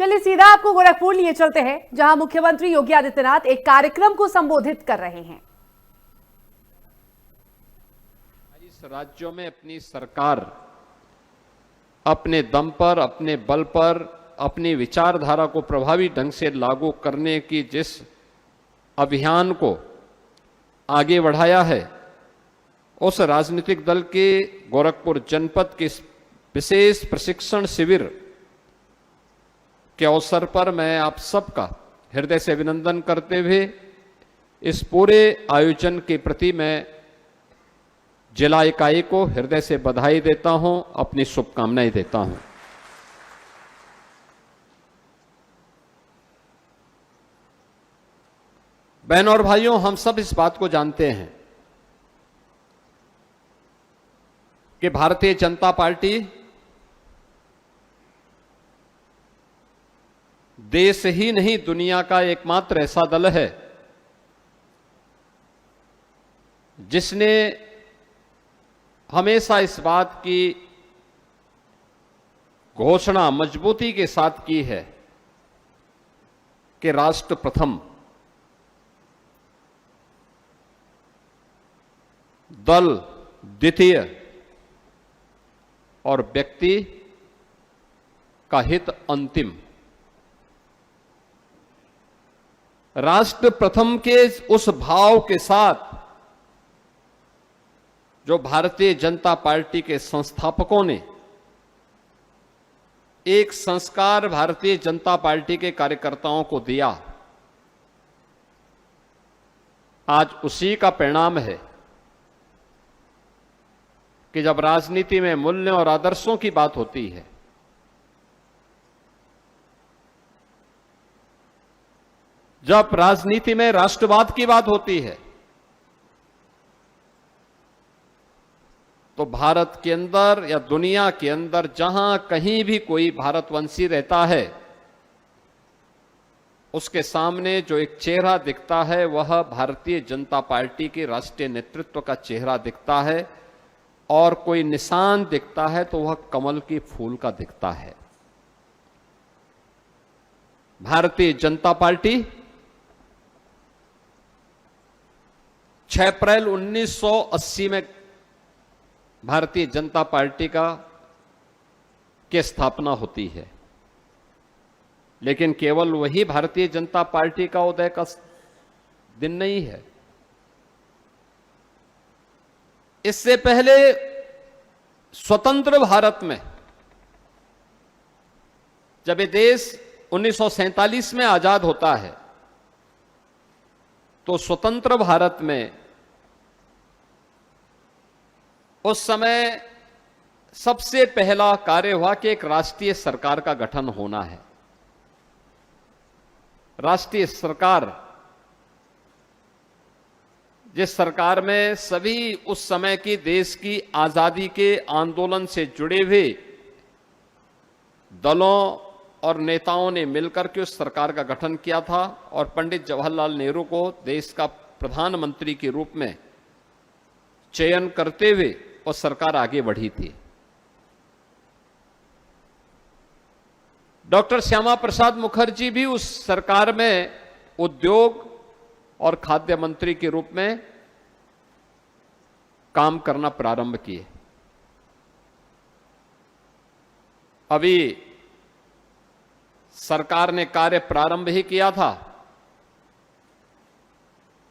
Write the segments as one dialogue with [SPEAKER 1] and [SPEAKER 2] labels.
[SPEAKER 1] चलिए सीधा आपको गोरखपुर लिए चलते हैं, जहां मुख्यमंत्री योगी आदित्यनाथ एक कार्यक्रम को संबोधित कर रहे हैं।
[SPEAKER 2] इस राज्यों में अपनी सरकार अपने दम पर, अपने बल पर, अपनी विचारधारा को प्रभावी ढंग से लागू करने की जिस अभियान को आगे बढ़ाया है, उस राजनीतिक दल के गोरखपुर जनपद के विशेष प्रशिक्षण शिविर के अवसर पर मैं आप सबका हृदय से अभिनंदन करते हुए इस पूरे आयोजन के प्रति मैं जिला इकाई को हृदय से बधाई देता हूं, अपनी शुभकामनाएं देता हूं। बहनों और भाइयों, हम सब इस बात को जानते हैं कि भारतीय जनता पार्टी देश ही नहीं दुनिया का एकमात्र ऐसा दल है जिसने हमेशा इस बात की घोषणा मजबूती के साथ की है कि राष्ट्र प्रथम, दल द्वितीय और व्यक्ति का हित अंतिम। राष्ट्र प्रथम के उस भाव के साथ जो भारतीय जनता पार्टी के संस्थापकों ने एक संस्कार भारतीय जनता पार्टी के कार्यकर्ताओं को दिया, आज उसी का परिणाम है कि जब राजनीति में मूल्य और आदर्शों की बात होती है, जब राजनीति में राष्ट्रवाद की बात होती है, तो भारत के अंदर या दुनिया के अंदर जहां कहीं भी कोई भारतवंशी रहता है, उसके सामने जो एक चेहरा दिखता है वह भारतीय जनता पार्टी के राष्ट्रीय नेतृत्व का चेहरा दिखता है, और कोई निशान दिखता है तो वह कमल के फूल का दिखता है। भारतीय जनता पार्टी 6 अप्रैल 1980 में भारतीय जनता पार्टी की स्थापना होती है, लेकिन केवल वही भारतीय जनता पार्टी का उदय का दिन नहीं है। इससे पहले स्वतंत्र भारत में जब ये देश 1947 में आजाद होता है, तो स्वतंत्र भारत में उस समय सबसे पहला कार्य हुआ कि एक राष्ट्रीय सरकार का गठन होना है। राष्ट्रीय सरकार, जिस सरकार में सभी उस समय की देश की आजादी के आंदोलन से जुड़े हुए दलों और नेताओं ने मिलकर के उस सरकार का गठन किया था, और पंडित जवाहरलाल नेहरू को देश का प्रधानमंत्री के रूप में चयन करते हुए वो सरकार आगे बढ़ी थी। डॉक्टर श्यामा प्रसाद मुखर्जी भी उस सरकार में उद्योग और खाद्य मंत्री के रूप में काम करना प्रारंभ किए। अभी सरकार ने कार्य प्रारंभ ही किया था,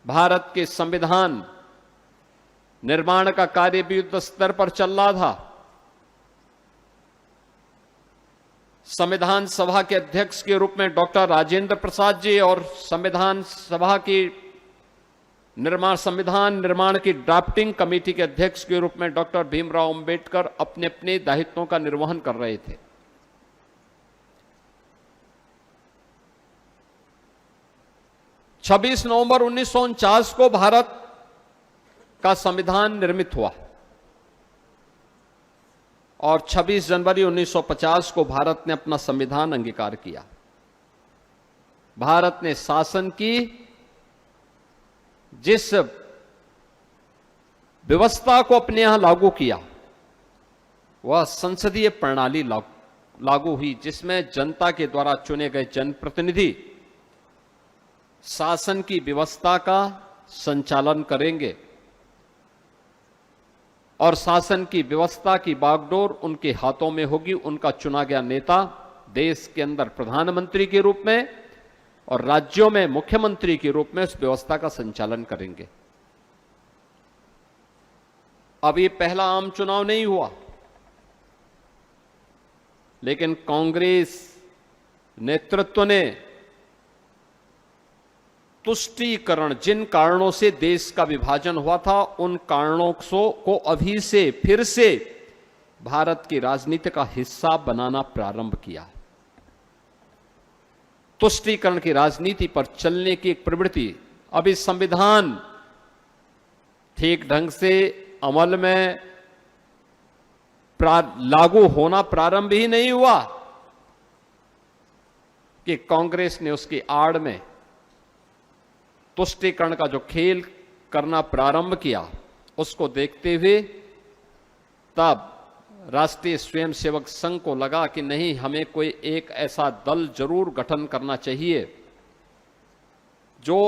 [SPEAKER 2] भारत के संविधान निर्माण का कार्य भी युद्ध स्तर पर चल रहा था। संविधान सभा के अध्यक्ष के रूप में डॉक्टर राजेंद्र प्रसाद जी और संविधान सभा की संविधान निर्माण की ड्राफ्टिंग कमेटी के अध्यक्ष के रूप में डॉक्टर भीमराव अंबेडकर अपने अपने दायित्वों का निर्वहन कर रहे थे। छब्बीस नवंबर 1949 को भारत का संविधान निर्मित हुआ, और 26 जनवरी 1950 को भारत ने अपना संविधान अंगीकार किया। भारत ने शासन की जिस व्यवस्था को अपने यहां लागू किया, वह संसदीय प्रणाली लागू हुई जिसमें जनता के द्वारा चुने गए जनप्रतिनिधि शासन की व्यवस्था का संचालन करेंगे और शासन की व्यवस्था की बागडोर उनके हाथों में होगी। उनका चुना गया नेता देश के अंदर प्रधानमंत्री के रूप में और राज्यों में मुख्यमंत्री के रूप में उस व्यवस्था का संचालन करेंगे। अब ये पहला आम चुनाव नहीं हुआ, लेकिन कांग्रेस नेतृत्व ने तुष्टीकरण, जिन कारणों से देश का विभाजन हुआ था, उन कारणों को अभी से फिर से भारत की राजनीति का हिस्सा बनाना प्रारंभ किया। तुष्टीकरण की राजनीति पर चलने की एक प्रवृत्ति, अभी संविधान ठीक ढंग से अमल में लागू होना प्रारंभ ही नहीं हुआ कि कांग्रेस ने उसकी आड़ में तुष्टीकरण का जो खेल करना प्रारंभ किया, उसको देखते हुए तब राष्ट्रीय स्वयंसेवक संघ को लगा कि नहीं, हमें कोई एक ऐसा दल जरूर गठन करना चाहिए जो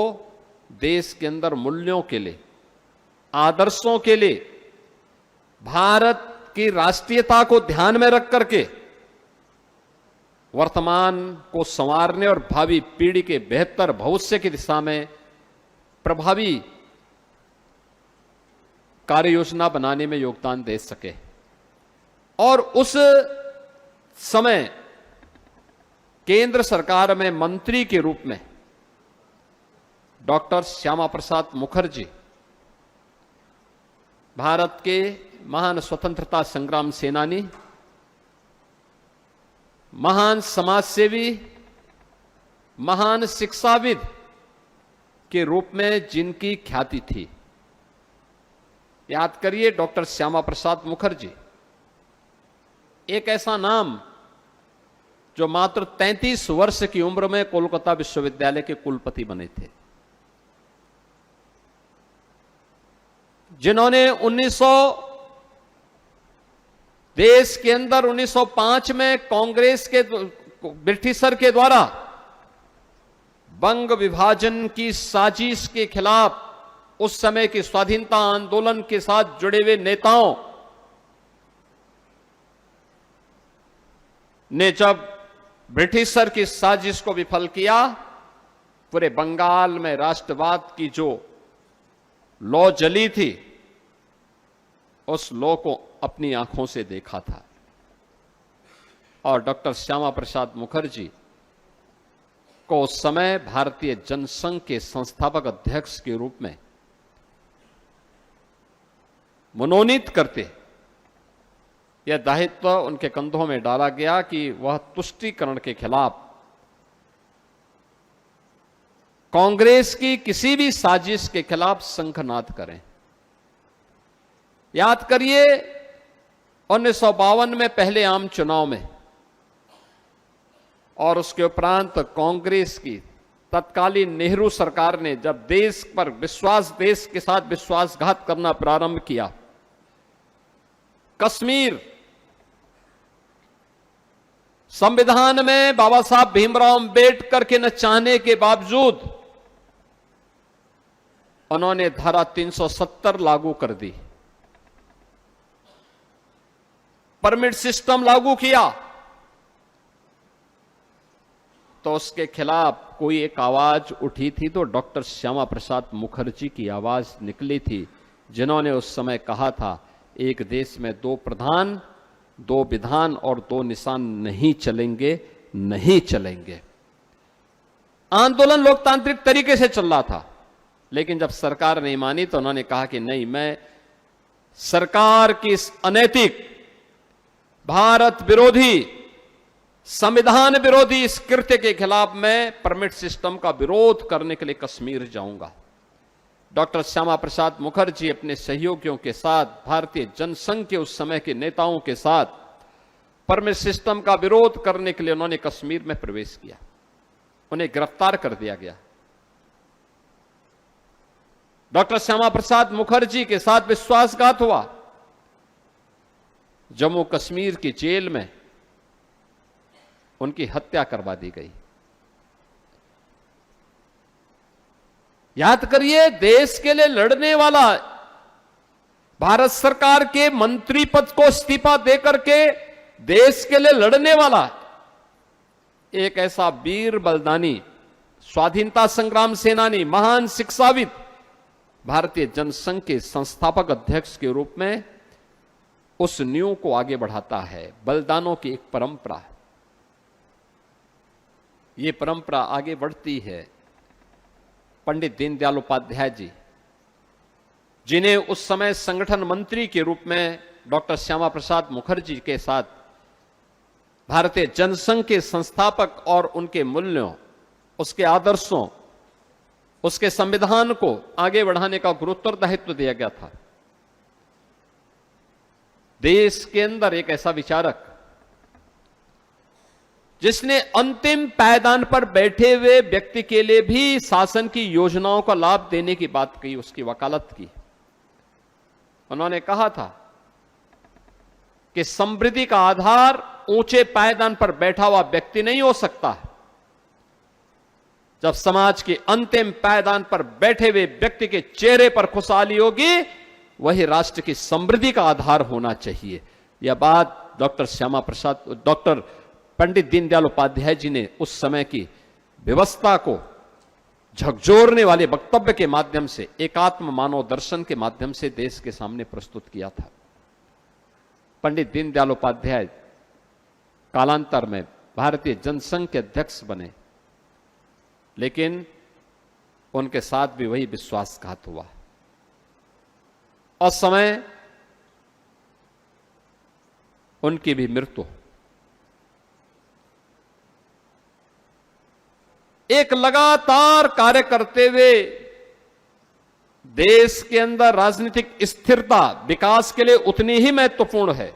[SPEAKER 2] देश के अंदर मूल्यों के लिए, आदर्शों के लिए, भारत की राष्ट्रीयता को ध्यान में रख करके वर्तमान को संवारने और भावी पीढ़ी के बेहतर भविष्य की दिशा में प्रभावी कार्य योजना बनाने में योगदान दे सके। और उस समय केंद्र सरकार में मंत्री के रूप में डॉक्टर श्यामा प्रसाद मुखर्जी, भारत के महान स्वतंत्रता संग्राम सेनानी, महान समाजसेवी, महान शिक्षाविद के रूप में जिनकी ख्याति थी। याद करिए, डॉक्टर श्यामा प्रसाद मुखर्जी एक ऐसा नाम जो मात्र 33 वर्ष की उम्र में कोलकाता विश्वविद्यालय के कुलपति बने थे, जिन्होंने देश के अंदर 1905 में कांग्रेस के ब्रिटिशर के द्वारा बंग विभाजन की साजिश के खिलाफ उस समय के स्वाधीनता आंदोलन के साथ जुड़े हुए नेताओं ने जब ब्रिटिशर की साजिश को विफल किया, पूरे बंगाल में राष्ट्रवाद की जो लौ जली थी, उस लौ को अपनी आंखों से देखा था। और डॉक्टर श्यामा प्रसाद मुखर्जी को उस समय भारतीय जनसंघ के संस्थापक अध्यक्ष के रूप में मनोनीत करते यह दायित्व उनके कंधों में डाला गया कि वह तुष्टीकरण के खिलाफ कांग्रेस की किसी भी साजिश के खिलाफ शंखनाद करें। याद करिए, 1952 में पहले आम चुनाव में और उसके उपरांत कांग्रेस की तत्कालीन नेहरू सरकार ने जब देश के साथ विश्वासघात करना प्रारंभ किया, कश्मीर संविधान में बाबा साहब भीमराव अंबेडकर के न चाहने के बावजूद उन्होंने धारा 370 लागू कर दी, परमिट सिस्टम लागू किया, तो उसके खिलाफ कोई एक आवाज उठी थी तो डॉक्टर श्यामा प्रसाद मुखर्जी की आवाज निकली थी, जिन्होंने उस समय कहा था, एक देश में 2 प्रधान, 2 विधान और 2 निशान नहीं चलेंगे, नहीं चलेंगे। आंदोलन लोकतांत्रिक तरीके से चल रहा था, लेकिन जब सरकार नहीं मानी तो उन्होंने कहा कि नहीं, मैं सरकार की इस अनैतिक, भारत विरोधी, संविधान विरोधी इस कृत्य के खिलाफ मैं परमिट सिस्टम का विरोध करने के लिए कश्मीर जाऊंगा। डॉक्टर श्यामा प्रसाद मुखर्जी अपने सहयोगियों के साथ, भारतीय जनसंघ के उस समय के नेताओं के साथ परमिट सिस्टम का विरोध करने के लिए उन्होंने कश्मीर में प्रवेश किया। उन्हें गिरफ्तार कर दिया गया। डॉक्टर श्यामा प्रसाद मुखर्जी के साथ विश्वासघात हुआ। जम्मू कश्मीर की जेल में उनकी हत्या करवा दी गई। याद करिए, देश के लिए लड़ने वाला, भारत सरकार के मंत्री पद को इस्तीफा देकर के देश के लिए लड़ने वाला एक ऐसा वीर बलिदानी, स्वाधीनता संग्राम सेनानी, महान शिक्षाविद, भारतीय जनसंघ के संस्थापक अध्यक्ष के रूप में उस नींव को आगे बढ़ाता है। बलिदानों की एक परंपरा, ये परंपरा आगे बढ़ती है। पंडित दीनदयाल उपाध्याय जी, जिन्हें उस समय संगठन मंत्री के रूप में डॉक्टर श्यामा प्रसाद मुखर्जी के साथ भारतीय जनसंघ के संस्थापक और उनके मूल्यों, उसके आदर्शों, उसके संविधान को आगे बढ़ाने का गुरुत्तरदायित्व दिया गया था। देश के अंदर एक ऐसा विचारक जिसने अंतिम पायदान पर बैठे हुए व्यक्ति के लिए भी शासन की योजनाओं का लाभ देने की बात कही, उसकी वकालत की। उन्होंने कहा था कि समृद्धि का आधार ऊंचे पायदान पर बैठा हुआ व्यक्ति नहीं हो सकता। जब समाज के अंतिम पायदान पर बैठे हुए व्यक्ति के चेहरे पर खुशहाली होगी, वही राष्ट्र की समृद्धि का आधार होना चाहिए। यह बात डॉक्टर पंडित दीनदयाल उपाध्याय जी ने उस समय की व्यवस्था को झकझोरने वाले वक्तव्य के माध्यम से, एकात्म मानव दर्शन के माध्यम से देश के सामने प्रस्तुत किया था। पंडित दीनदयाल उपाध्याय कालांतर में भारतीय जनसंघ के अध्यक्ष बने, लेकिन उनके साथ भी वही विश्वासघात हुआ। उस समय उनकी भी मृत्यु। एक लगातार कार्य करते हुए देश के अंदर राजनीतिक स्थिरता विकास के लिए उतनी ही महत्वपूर्ण है।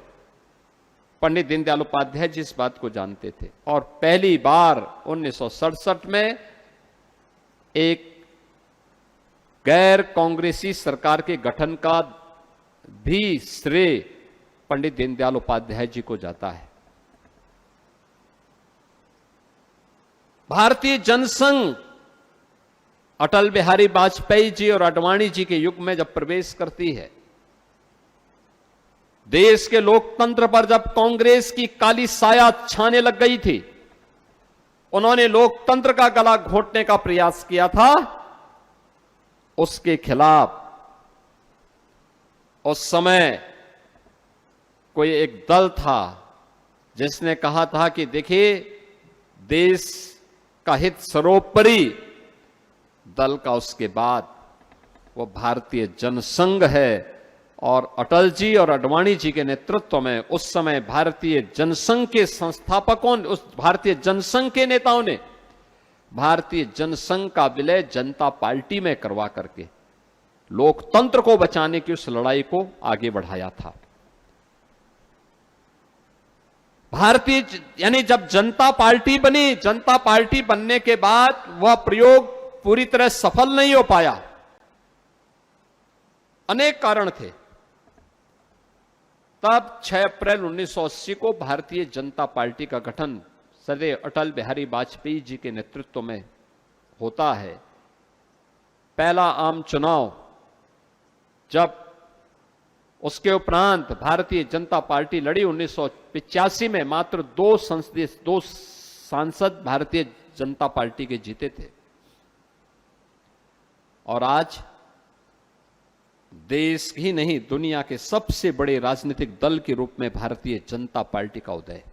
[SPEAKER 2] पंडित दीनदयाल उपाध्याय जी इस बात को जानते थे और पहली बार 1967 में एक गैर कांग्रेसी सरकार के गठन का भी श्रेय पंडित दीनदयाल उपाध्याय जी को जाता है। भारतीय जनसंघ अटल बिहारी वाजपेयी जी और आडवाणी जी के युग में जब प्रवेश करती है, देश के लोकतंत्र पर जब कांग्रेस की काली साया छाने लग गई थी, उन्होंने लोकतंत्र का गला घोटने का प्रयास किया था। उसके खिलाफ उस समय कोई एक दल था जिसने कहा था कि देखिए, देश का हित सर्वोपरि, दल का उसके बाद वो भारतीय जनसंघ है। और अटल जी और आडवाणी जी के नेतृत्व में उस समय भारतीय जनसंघ के संस्थापकों, उस भारतीय जनसंघ के नेताओं ने भारतीय जनसंघ का विलय जनता पार्टी में करवा करके लोकतंत्र को बचाने की उस लड़ाई को आगे बढ़ाया था। भारतीय यानी जब जनता पार्टी बनी, जनता पार्टी बनने के बाद वह प्रयोग पूरी तरह सफल नहीं हो पाया। अनेक कारण थे। तब 6 अप्रैल 1980 को भारतीय जनता पार्टी का गठन सदैव अटल बिहारी वाजपेयी जी के नेतृत्व में होता है। पहला आम चुनाव, जब उसके उपरांत भारतीय जनता पार्टी लड़ी 1985 में, मात्र 2 सांसद भारतीय जनता पार्टी के जीते थे। और आज देश ही नहीं, दुनिया के सबसे बड़े राजनीतिक दल के रूप में भारतीय जनता पार्टी का उदय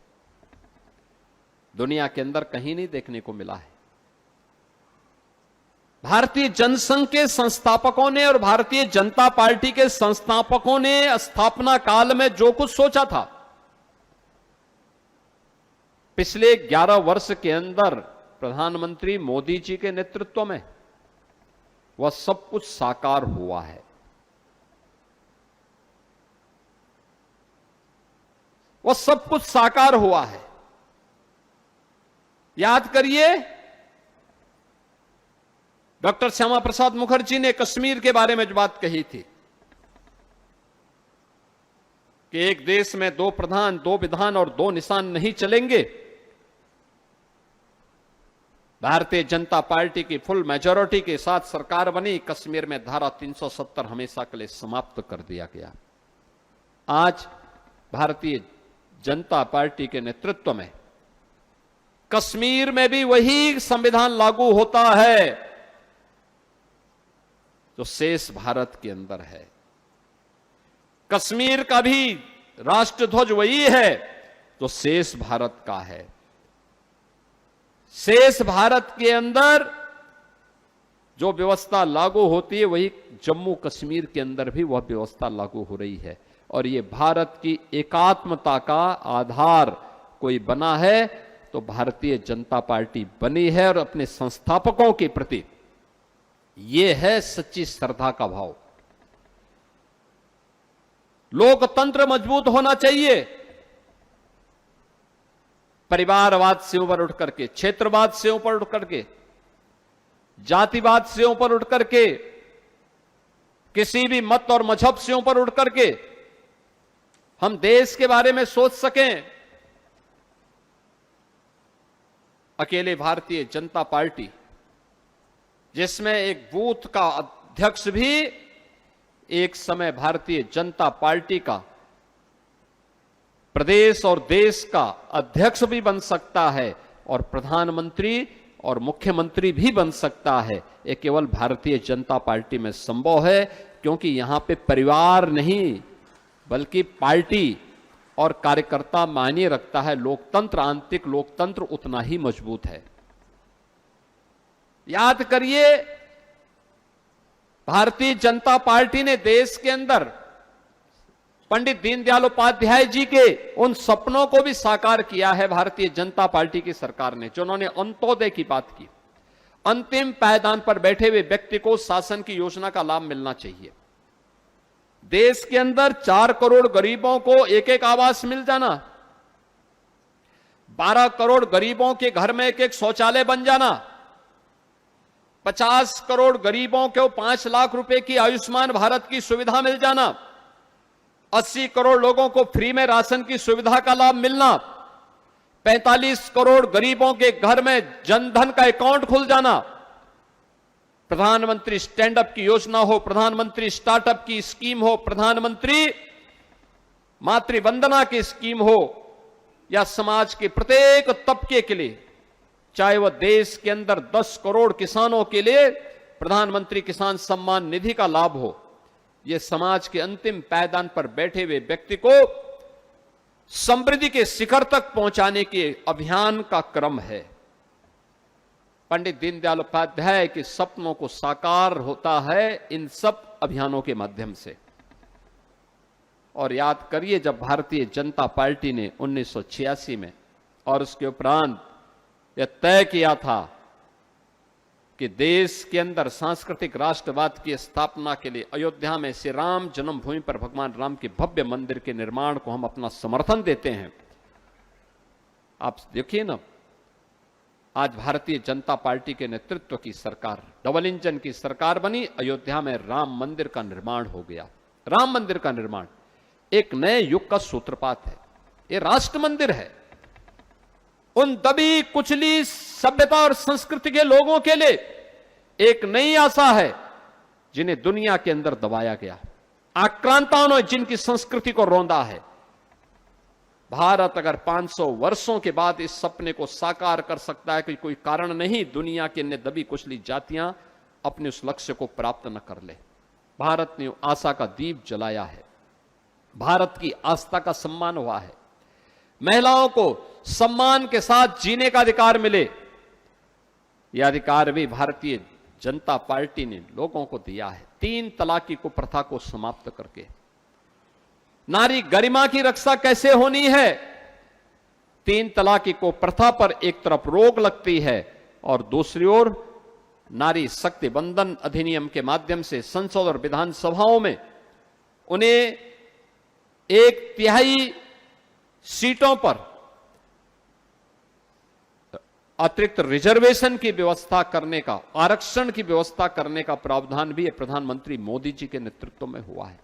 [SPEAKER 2] दुनिया के अंदर कहीं नहीं देखने को मिला है। भारतीय जनसंघ के संस्थापकों ने और भारतीय जनता पार्टी के संस्थापकों ने स्थापना काल में जो कुछ सोचा था, पिछले 11 वर्ष के अंदर प्रधानमंत्री मोदी जी के नेतृत्व में वह सब कुछ साकार हुआ है। वह सब कुछ साकार हुआ है। याद करिए, डॉक्टर श्यामा प्रसाद मुखर्जी ने कश्मीर के बारे में जो बात कही थी कि एक देश में 2 प्रधान, 2 विधान और 2 निशान नहीं चलेंगे, भारतीय जनता पार्टी की फुल मेजॉरिटी के साथ सरकार बनी, कश्मीर में धारा 370 हमेशा के लिए समाप्त कर दिया गया। आज भारतीय जनता पार्टी के नेतृत्व में कश्मीर में भी वही संविधान लागू होता है जो शेष भारत के अंदर है। कश्मीर का भी राष्ट्रध्वज वही है जो शेष भारत का है। शेष भारत के अंदर जो व्यवस्था लागू होती है वही जम्मू कश्मीर के अंदर भी वह व्यवस्था लागू हो रही है। और ये भारत की एकात्मता का आधार कोई बना है तो भारतीय जनता पार्टी बनी है, और अपने संस्थापकों के प्रति यह है सच्ची श्रद्धा का भाव। लोकतंत्र मजबूत होना चाहिए। परिवारवाद से ऊपर उठ करके, क्षेत्रवाद से ऊपर उठ करके, जातिवाद से ऊपर उठ करके, किसी भी मत और मजहब से ऊपर उठ करके हम देश के बारे में सोच सकें। अकेले भारतीय जनता पार्टी, जिसमें एक बूथ का अध्यक्ष भी एक समय भारतीय जनता पार्टी का प्रदेश और देश का अध्यक्ष भी बन सकता है और प्रधानमंत्री और मुख्यमंत्री भी बन सकता है, ये केवल भारतीय जनता पार्टी में संभव है। क्योंकि यहां पे परिवार नहीं बल्कि पार्टी और कार्यकर्ता मायने रखता है। लोकतंत्र, आंतरिक लोकतंत्र उतना ही मजबूत है। याद करिए, भारतीय जनता पार्टी ने देश के अंदर पंडित दीनदयाल उपाध्याय जी के उन सपनों को भी साकार किया है। भारतीय जनता पार्टी की सरकार ने, जिन्होंने अंत्योदय की बात की, अंतिम पायदान पर बैठे हुए व्यक्ति को शासन की योजना का लाभ मिलना चाहिए। देश के अंदर 4 करोड़ गरीबों को एक एक आवास मिल जाना, 12 करोड़ गरीबों के घर में एक एक शौचालय बन जाना, 50 करोड़ गरीबों को 5 लाख रुपए की आयुष्मान भारत की सुविधा मिल जाना, 80 करोड़ लोगों को फ्री में राशन की सुविधा का लाभ मिलना, 45 करोड़ गरीबों के घर में जनधन का अकाउंट खुल जाना, प्रधानमंत्री स्टैंड अप की योजना हो, प्रधानमंत्री स्टार्टअप की स्कीम हो, प्रधानमंत्री मातृवंदना की स्कीम हो, या समाज के प्रत्येक तबके के लिए, चाहे वह देश के अंदर 10 करोड़ किसानों के लिए प्रधानमंत्री किसान सम्मान निधि का लाभ हो, यह समाज के अंतिम पायदान पर बैठे हुए व्यक्ति को समृद्धि के शिखर तक पहुंचाने के अभियान का क्रम है। पंडित दीनदयाल उपाध्याय के सपनों को साकार होता है इन सब अभियानों के माध्यम से। और याद करिए, जब भारतीय जनता पार्टी ने 1986 में और उसके उपरांत यह तय किया था कि देश के अंदर सांस्कृतिक राष्ट्रवाद की स्थापना के लिए अयोध्या में श्री राम जन्मभूमि पर भगवान राम के भव्य मंदिर के निर्माण को हम अपना समर्थन देते हैं। आप देखिए ना, आज भारतीय जनता पार्टी के नेतृत्व की सरकार, डबल इंजन की सरकार बनी, अयोध्या में राम मंदिर का निर्माण हो गया। राम मंदिर का निर्माण एक नए युग का सूत्रपात है। ये राष्ट्र मंदिर है। उन दबी कुचली सभ्यता और संस्कृति के लोगों के लिए एक नई आशा है जिन्हें दुनिया के अंदर दबाया गया, आक्रांताओं ने जिनकी संस्कृति को रौंदा है। भारत अगर 500 वर्षों के बाद इस सपने को साकार कर सकता है कि कोई कारण नहीं दुनिया के अन्य दबी कुचली जातियां अपने उस लक्ष्य को प्राप्त न कर ले। भारत ने आशा का दीप जलाया है, भारत की आस्था का सम्मान हुआ है, महिलाओं को सम्मान के साथ जीने का अधिकार मिले, यह अधिकार भी भारतीय जनता पार्टी ने लोगों को दिया है। 3 तलाक की कुप्रथा को समाप्त करके नारी गरिमा की रक्षा कैसे होनी है, 3 तलाक की कुप्रथा पर एक तरफ रोक लगती है और दूसरी ओर नारी शक्ति बंधन अधिनियम के माध्यम से संसद और विधानसभाओं में उन्हें 1/3 सीटों पर अतिरिक्त रिजर्वेशन की व्यवस्था करने का, आरक्षण की व्यवस्था करने का प्रावधान भी प्रधानमंत्री मोदी जी के नेतृत्व में हुआ है।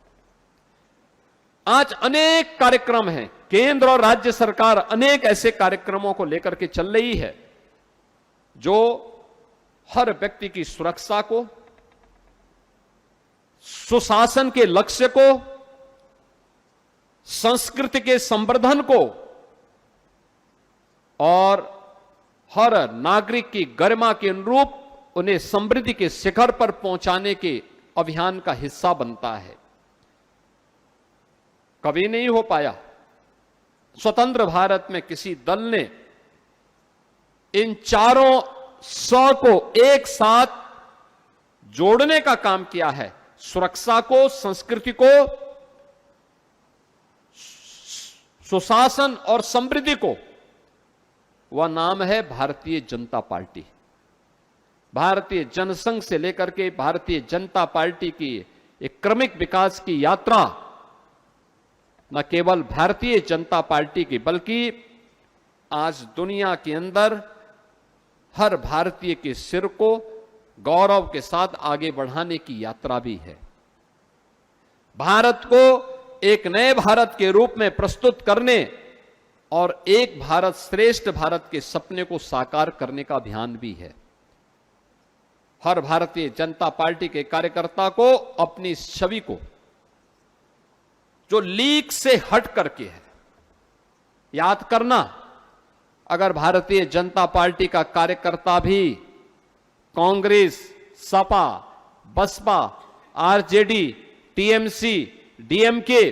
[SPEAKER 2] आज अनेक कार्यक्रम हैं, केंद्र और राज्य सरकार अनेक ऐसे कार्यक्रमों को लेकर के चल रही है जो हर व्यक्ति की सुरक्षा को, सुशासन के लक्ष्य को, संस्कृति के संवर्धन को और हर नागरिक की गरिमा के अनुरूप उन्हें समृद्धि के शिखर पर पहुंचाने के अभियान का हिस्सा बनता है। कभी नहीं हो पाया स्वतंत्र भारत में किसी दल ने इन चारों स को एक साथ जोड़ने का काम किया है। सुरक्षा को, संस्कृति को, सुशासन और समृद्धि को। वह नाम है भारतीय जनता पार्टी। भारतीय जनसंघ से लेकर के भारतीय जनता पार्टी की एक क्रमिक विकास की यात्रा न केवल भारतीय जनता पार्टी की बल्कि आज दुनिया के अंदर हर भारतीय के सिर को गौरव के साथ आगे बढ़ाने की यात्रा भी है। भारत को एक नए भारत के रूप में प्रस्तुत करने और एक भारत श्रेष्ठ भारत के सपने को साकार करने का अभियान भी है। हर भारतीय जनता पार्टी के कार्यकर्ता को अपनी छवि को जो लीक से हट करके है याद करना। अगर भारतीय जनता पार्टी का कार्यकर्ता भी कांग्रेस, सपा, बसपा, आरजेडी, टीएमसी, डीएमके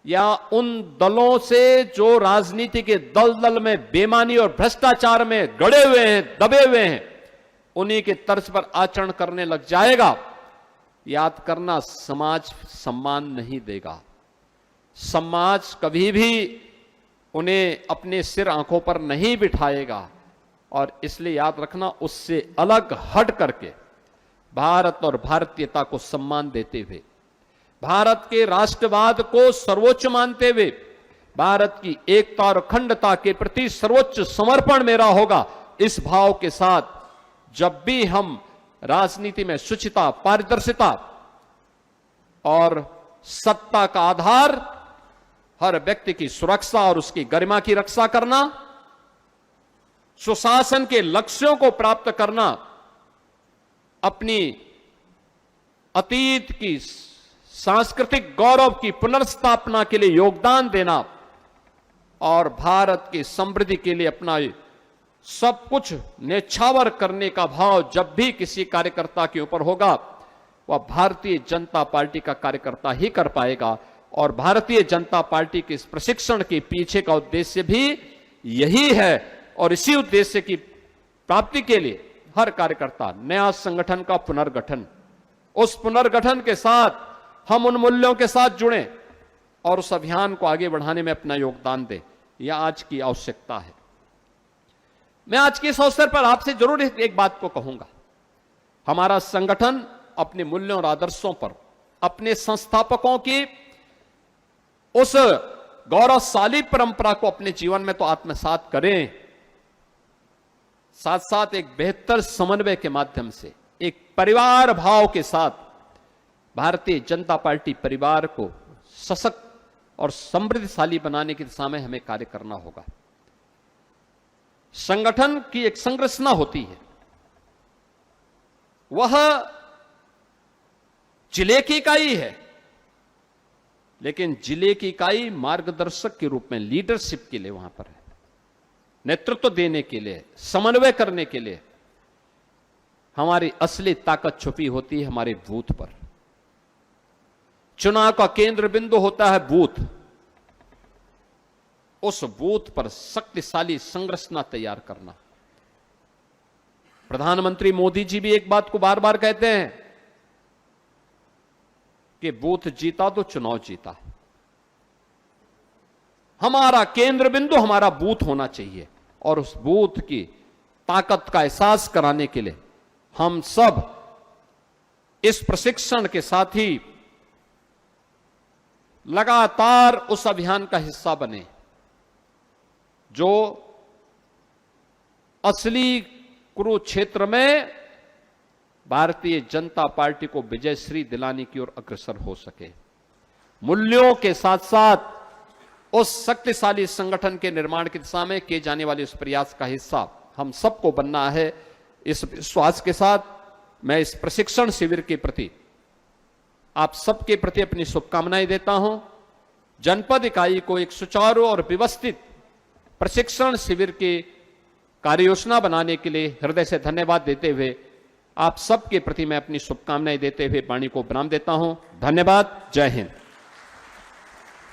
[SPEAKER 2] या उन दलों से जो राजनीति के दलदल में बेईमानी और भ्रष्टाचार में गड़े हुए हैं, दबे हुए हैं, उन्हीं के तर्ज पर आचरण करने लग जाएगा, याद करना समाज सम्मान नहीं देगा। समाज कभी भी उन्हें अपने सिर आंखों पर नहीं बिठाएगा और इसलिए याद रखना, उससे अलग हट करके भारत और भारतीयता को सम्मान देते हुए, भारत के राष्ट्रवाद को सर्वोच्च मानते हुए, भारत की एकता और अखंडता के प्रति सर्वोच्च समर्पण मेरा होगा, इस भाव के साथ जब भी हम राजनीति में शुचिता, पारदर्शिता और सत्ता का आधार हर व्यक्ति की सुरक्षा और उसकी गरिमा की रक्षा करना, सुशासन के लक्ष्यों को प्राप्त करना, अपनी अतीत की सांस्कृतिक गौरव की पुनर्स्थापना के लिए योगदान देना और भारत की समृद्धि के लिए अपना सब कुछ न्यौछावर करने का भाव जब भी किसी कार्यकर्ता के ऊपर होगा, वह भारतीय जनता पार्टी का कार्यकर्ता ही कर पाएगा। और भारतीय जनता पार्टी के इस प्रशिक्षण के पीछे का उद्देश्य भी यही है और इसी उद्देश्य की प्राप्ति के लिए हर कार्यकर्ता नया संगठन का पुनर्गठन, उस पुनर्गठन के साथ हम उन मूल्यों के साथ जुड़ें और उस अभियान को आगे बढ़ाने में अपना योगदान दें, यह आज की आवश्यकता है। मैं आज के इस अवसर पर आपसे जरूर एक बात को कहूंगा। हमारा संगठन अपने मूल्यों और आदर्शों पर, अपने संस्थापकों की उस गौरवशाली परंपरा को अपने जीवन में तो आत्मसात करें, साथ साथ एक बेहतर समन्वय के माध्यम से, एक परिवार भाव के साथ भारतीय जनता पार्टी परिवार को सशक्त और समृद्धशाली बनाने की दिशा में हमें कार्य करना होगा। संगठन की एक संरचना होती है, वह जिले की इकाई है, लेकिन जिले की इकाई मार्गदर्शक के रूप में, लीडरशिप के लिए वहां पर है, नेतृत्व देने के लिए, समन्वय करने के लिए। हमारी असली ताकत छुपी होती है हमारे बूथ पर। चुनाव का केंद्र बिंदु होता है बूथ। उस बूथ पर शक्तिशाली संरचना तैयार करना। प्रधानमंत्री मोदी जी भी एक बात को बार बार कहते हैं कि बूथ जीता तो चुनाव जीता। हमारा केंद्र बिंदु हमारा बूथ होना चाहिए और उस बूथ की ताकत का एहसास कराने के लिए हम सब इस प्रशिक्षण के साथ ही लगातार उस अभियान का हिस्सा बने जो असली कुरुक्षेत्र में भारतीय जनता पार्टी को विजयश्री दिलाने की ओर अग्रसर हो सके। मूल्यों के साथ साथ उस शक्तिशाली संगठन के निर्माण की दिशा में किए जाने वाले उस प्रयास का हिस्सा हम सबको बनना है। इस विश्वास के साथ मैं इस प्रशिक्षण शिविर के प्रति आप सबके प्रति अपनी शुभकामनाएं देता हूं। जनपद इकाई को एक सुचारू और व्यवस्थित प्रशिक्षण शिविर की कार्ययोजना बनाने के लिए हृदय से धन्यवाद देते हुए आप सबके प्रति मैं अपनी शुभकामनाएं देते हुए वाणी को विराम देता हूं। धन्यवाद। जय हिंद।